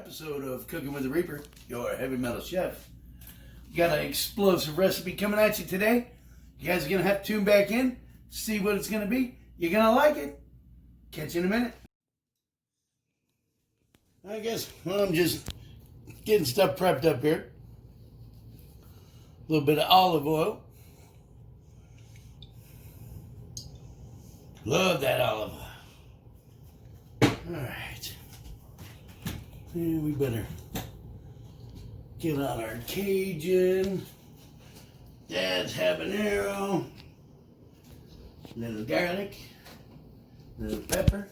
episode of Cooking with the Reaper, your heavy metal chef. Got an explosive recipe coming at you today. You guys are going to have to tune back in, see what it's going to be. You're going to like it. Catch you in a minute. I guess, well, I'm just getting stuff prepped up here. A little bit of olive oil. Love that olive oil. Alright. And we better get on our cajun. Dad's habanero. A little garlic. A little pepper.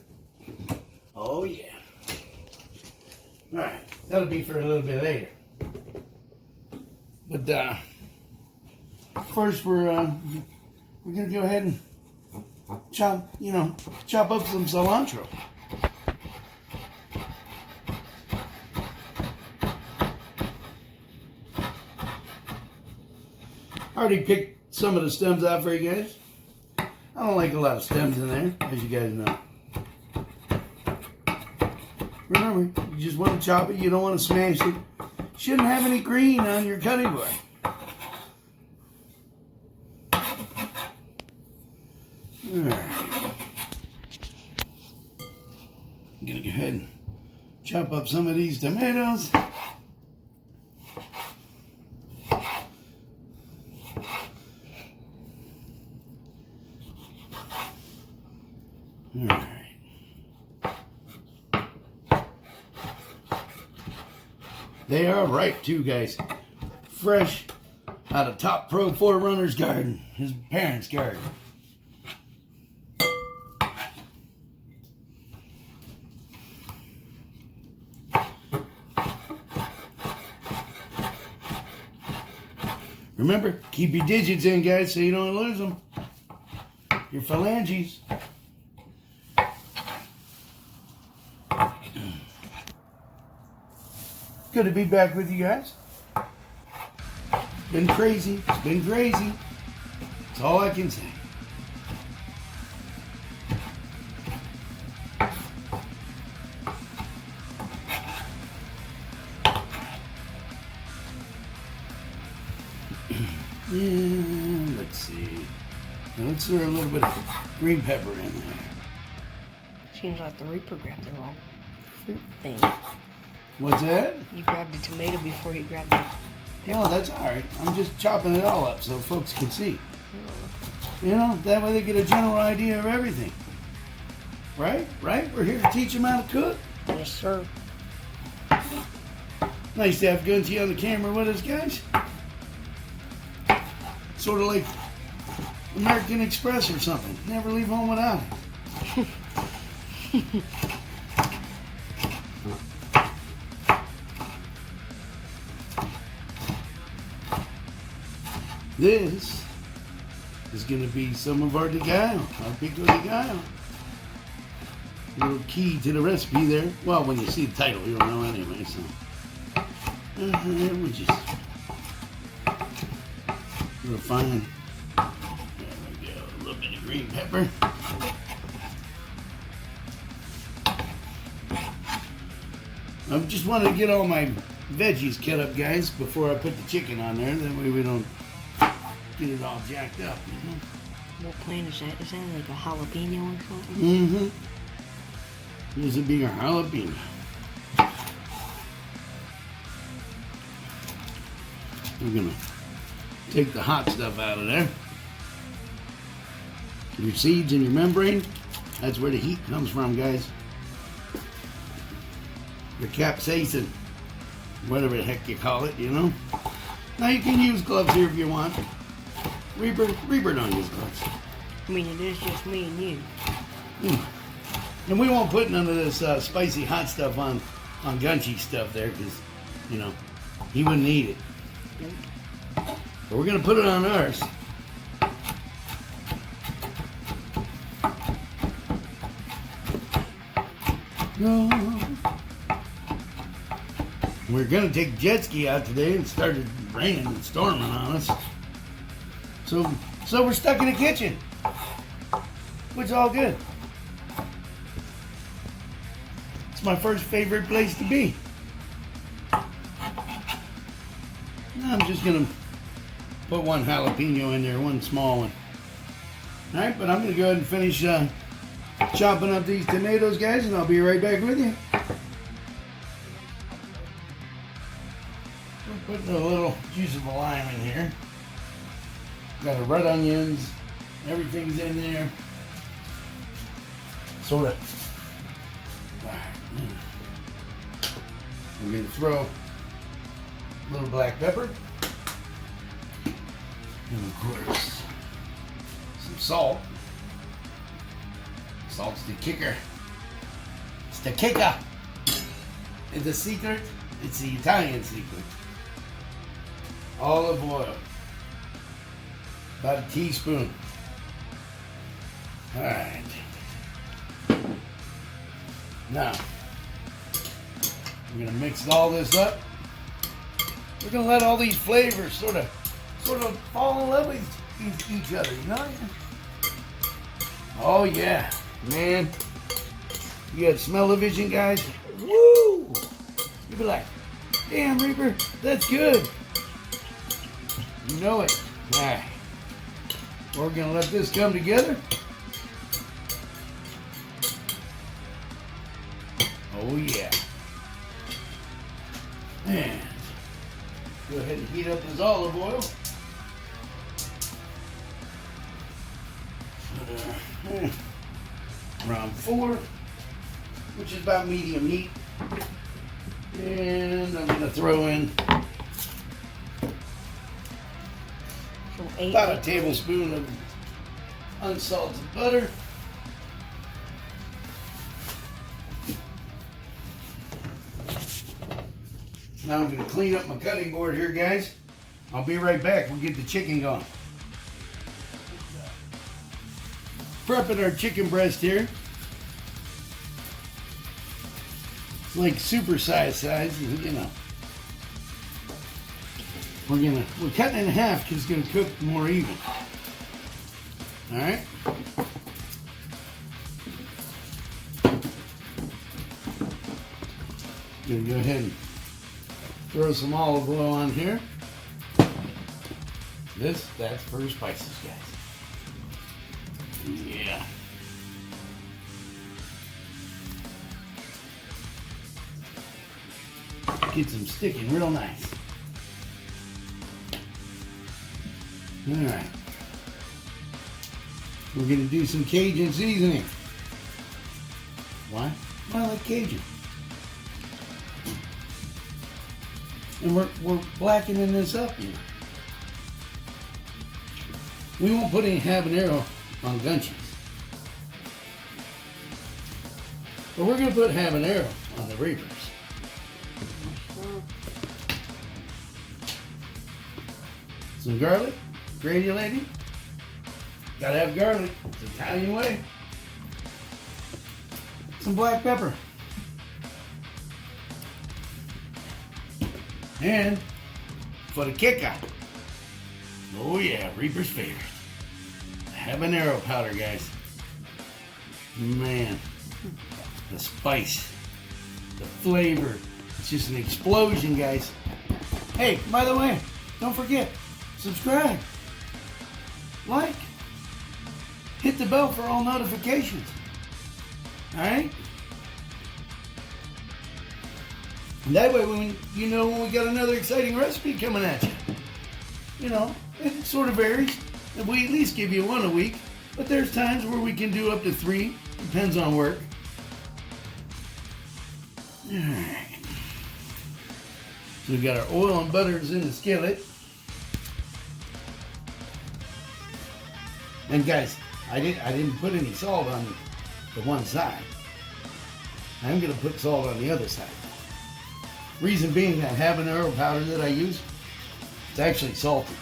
Oh yeah. Alright. That'll be for a little bit later. But first we're gonna go ahead and chop up some cilantro. I already picked some of the stems out for you guys. I don't like a lot of stems in there, as you guys know. Remember, you just want to chop it, you don't want to smash it. Shouldn't have any green on your cutting board. Alright. I'm gonna go ahead and chop up some of these tomatoes. Alright. They are ripe too, guys. Fresh out of Top Pro Forerunner's garden, his parents' garden. Remember, keep your digits in, guys, so you don't lose them. Your phalanges. Good to be back with you guys. Been crazy. It's been crazy. That's all I can say. Yeah, let's see. Now let's throw a little bit of green pepper in there. Seems like the Reaper grabbed the wrong fruit thing. What's that? You grabbed the tomato before you grabbed the pepper. No, that's alright. I'm just chopping it all up so folks can see. You know, that way they get a general idea of everything. Right? Right? We're here to teach them how to cook. Yes, sir. Nice to have Gunty on the camera with us, guys. Sort of like American Express or something. Never leave home without it. This is going to be some of our DeGallo, our Picodegallo. A little key to the recipe there. Well, when you see the title, you'll know anyway. So, we just real fine. There we go. A little bit of green pepper. I just wanted to get all my veggies cut up, guys, before I put the chicken on there. That way we don't get it all jacked up, you know? What plant is that? Is that like a jalapeno or something? Mm-hmm. This would be our jalapeno. We're gonna take the hot stuff out of there. Your seeds and your membrane, that's where the heat comes from, guys. Your capsaicin, whatever the heck you call it, you know? Now you can use gloves here if you want. Reaper don't use gloves. I mean, it is just me and you. And we won't put none of this spicy hot stuff on Gunchi's stuff there, because, you know, he wouldn't eat it. Nope. But we're going to put it on ours. We're going to take jet ski out today, and it started raining and storming on us. So we're stuck in the kitchen, which is all good. It's my first favorite place to be. I'm just gonna put one jalapeno in there, one small one. All right, but I'm gonna go ahead and finish chopping up these tomatoes, guys, and I'll be right back with you. We're putting a little juice of a lime in here. Got the red onions, everything's in there. Sort of. I'm gonna throw a little black pepper. And of course, some salt. Salt's the kicker. It's the kicker. It's the secret. It's the Italian secret. Olive oil. About a teaspoon. Alright. Now, we're gonna mix all this up. We're gonna let all these flavors sort of fall in love with each other, you know? Oh yeah, man. You got smell-o-vision, guys? Woo! You'd be like, damn, Reaper, that's good. You know it. All right. We're gonna let this come together. Oh yeah. And go ahead and heat up this olive oil. Around 4, which is about medium heat. And I'm gonna throw in about a tablespoon of unsalted butter. Now I'm going to clean up my cutting board here, guys. I'll be right back. We'll get the chicken going. Prepping our chicken breast here. It's like supersized size, you know. We're cutting it in half because it's gonna cook more even. All right. Gonna go ahead and throw some olive oil on here. That's for spices, guys. Yeah. Gets them sticking real nice. All right. We're going to do some Cajun seasoning. Why? Well, I like Cajun. And we're blackening this up here. We won't put any habanero on gunchies. But we're going to put habanero on the Reapers. Some garlic, granulated. Gotta have garlic, it's the Italian way. Some black pepper. And for the kicker, oh yeah, Reaper's favorite, habanero powder, guys. Man, the spice, the flavor, it's just an explosion, guys. Hey, by the way, don't forget, subscribe, like, hit the bell for all notifications. All right? And that way, when you know when we got another exciting recipe coming at you. You know, it sort of varies. We at least give you one a week, but there's times where we can do up to 3. Depends on work. All right. So we got our oil and butters in the skillet. And guys, I didn't put any salt on the one side. I'm gonna put salt on the other side. Reason being, that habanero powder that I use, it's actually salty.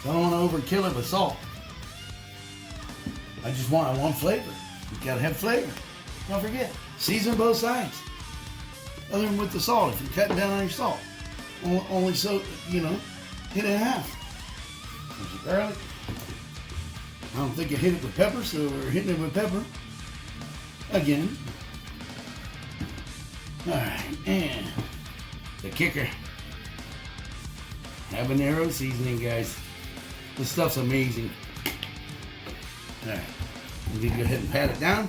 So I don't want to overkill it with salt. I want flavor. You gotta have flavor. Don't forget, season both sides. Other than with the salt, if you're cutting down on your salt, only so, you know, hit it in half. There's your garlic. I don't think I hit it with pepper, so we're hitting it with pepper again. All right, and the kicker, habanero seasoning, guys. This stuff's amazing. Alright, I'm gonna go ahead and pat it down.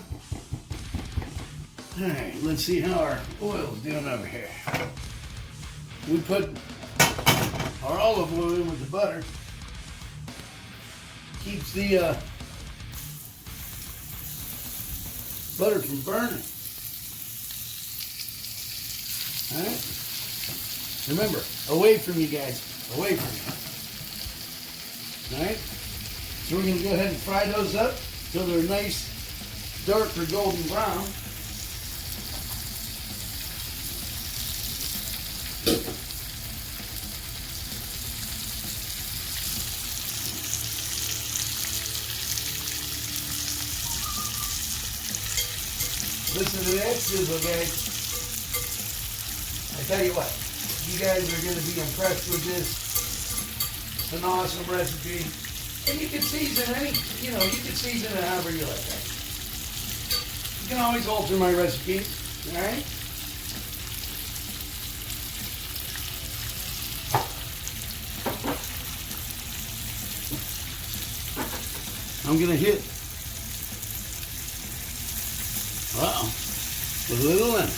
Alright, let's see how our oil's doing over here. We put our olive oil in with the butter. Keeps the butter from burning. Alright? Remember, away from you guys. Away from you. Alright? So we're going to go ahead and fry those up till they're nice, dark or golden brown. Listen to that sizzle, guys. I tell you what, you guys are going to be impressed with this. It's an awesome recipe. And you can season you can season it however you like that. You can always alter my recipes, alright? I'm going to hit with a little lemon.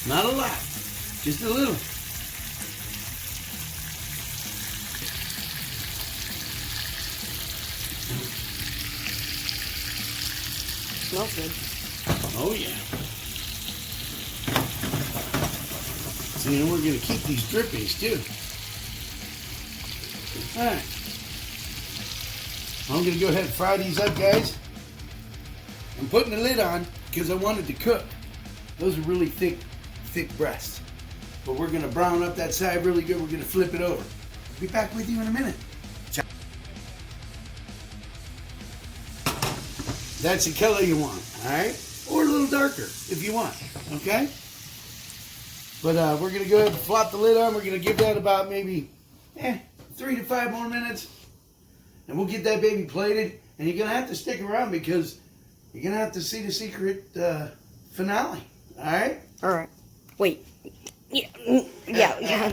Not a lot, just a little. Smells good. Oh yeah. See, and we're going to keep these drippings too. Alright. I'm going to go ahead and fry these up, guys. I'm putting the lid on because I want it to cook. Those are really thick breasts. But we're going to brown up that side really good. We're going to flip it over. I'll be back with you in a minute. That's the color you want, all right? Or a little darker if you want, okay? But we're going to go ahead and flop the lid on. We're going to give that about maybe 3 to 5 more minutes. And we'll get that baby plated. And you're going to have to stick around because you're going to have to see the secret finale. All right? All right. Wait. Yeah.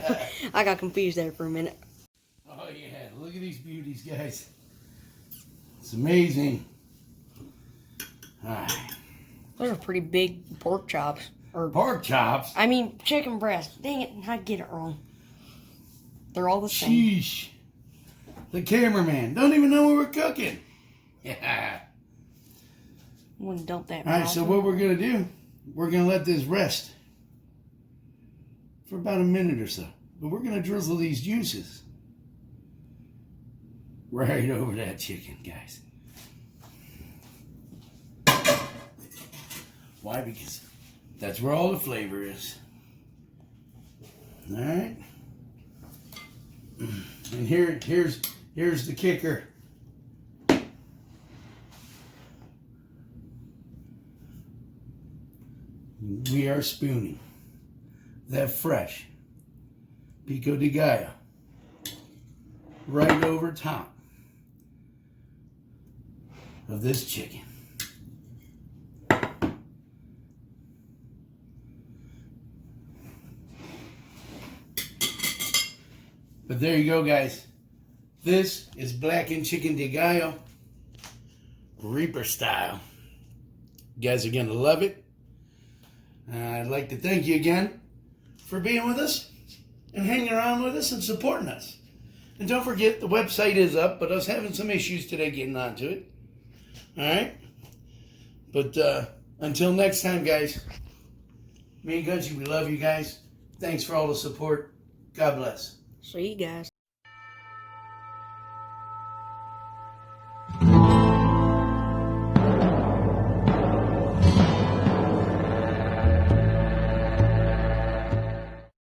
I got confused there for a minute. Oh, yeah. Look at these beauties, guys. It's amazing. All right. Those are pretty big pork chops. Or pork chops? I mean, chicken breast. Dang it. I get it wrong. They're all the same. Sheesh. The cameraman don't even know what we're cooking. Yeah. Wouldn't dump that. All right, so what we're going to do, we're going to let this rest for about a minute or so. But we're going to drizzle these juices right over that chicken, guys. Why? Because that's where all the flavor is. All right. And here's the kicker. We are spooning that fresh Picodegallo right over top of this chicken. But there you go, guys. This is blackened chicken DeGallo, Reaper style. You guys are going to love it. I'd like to thank you again for being with us and hanging around with us and supporting us. And don't forget, the website is up, but I was having some issues today getting onto it. All right? But until next time, guys, me and Gunji, we love you guys. Thanks for all the support. God bless. See you guys.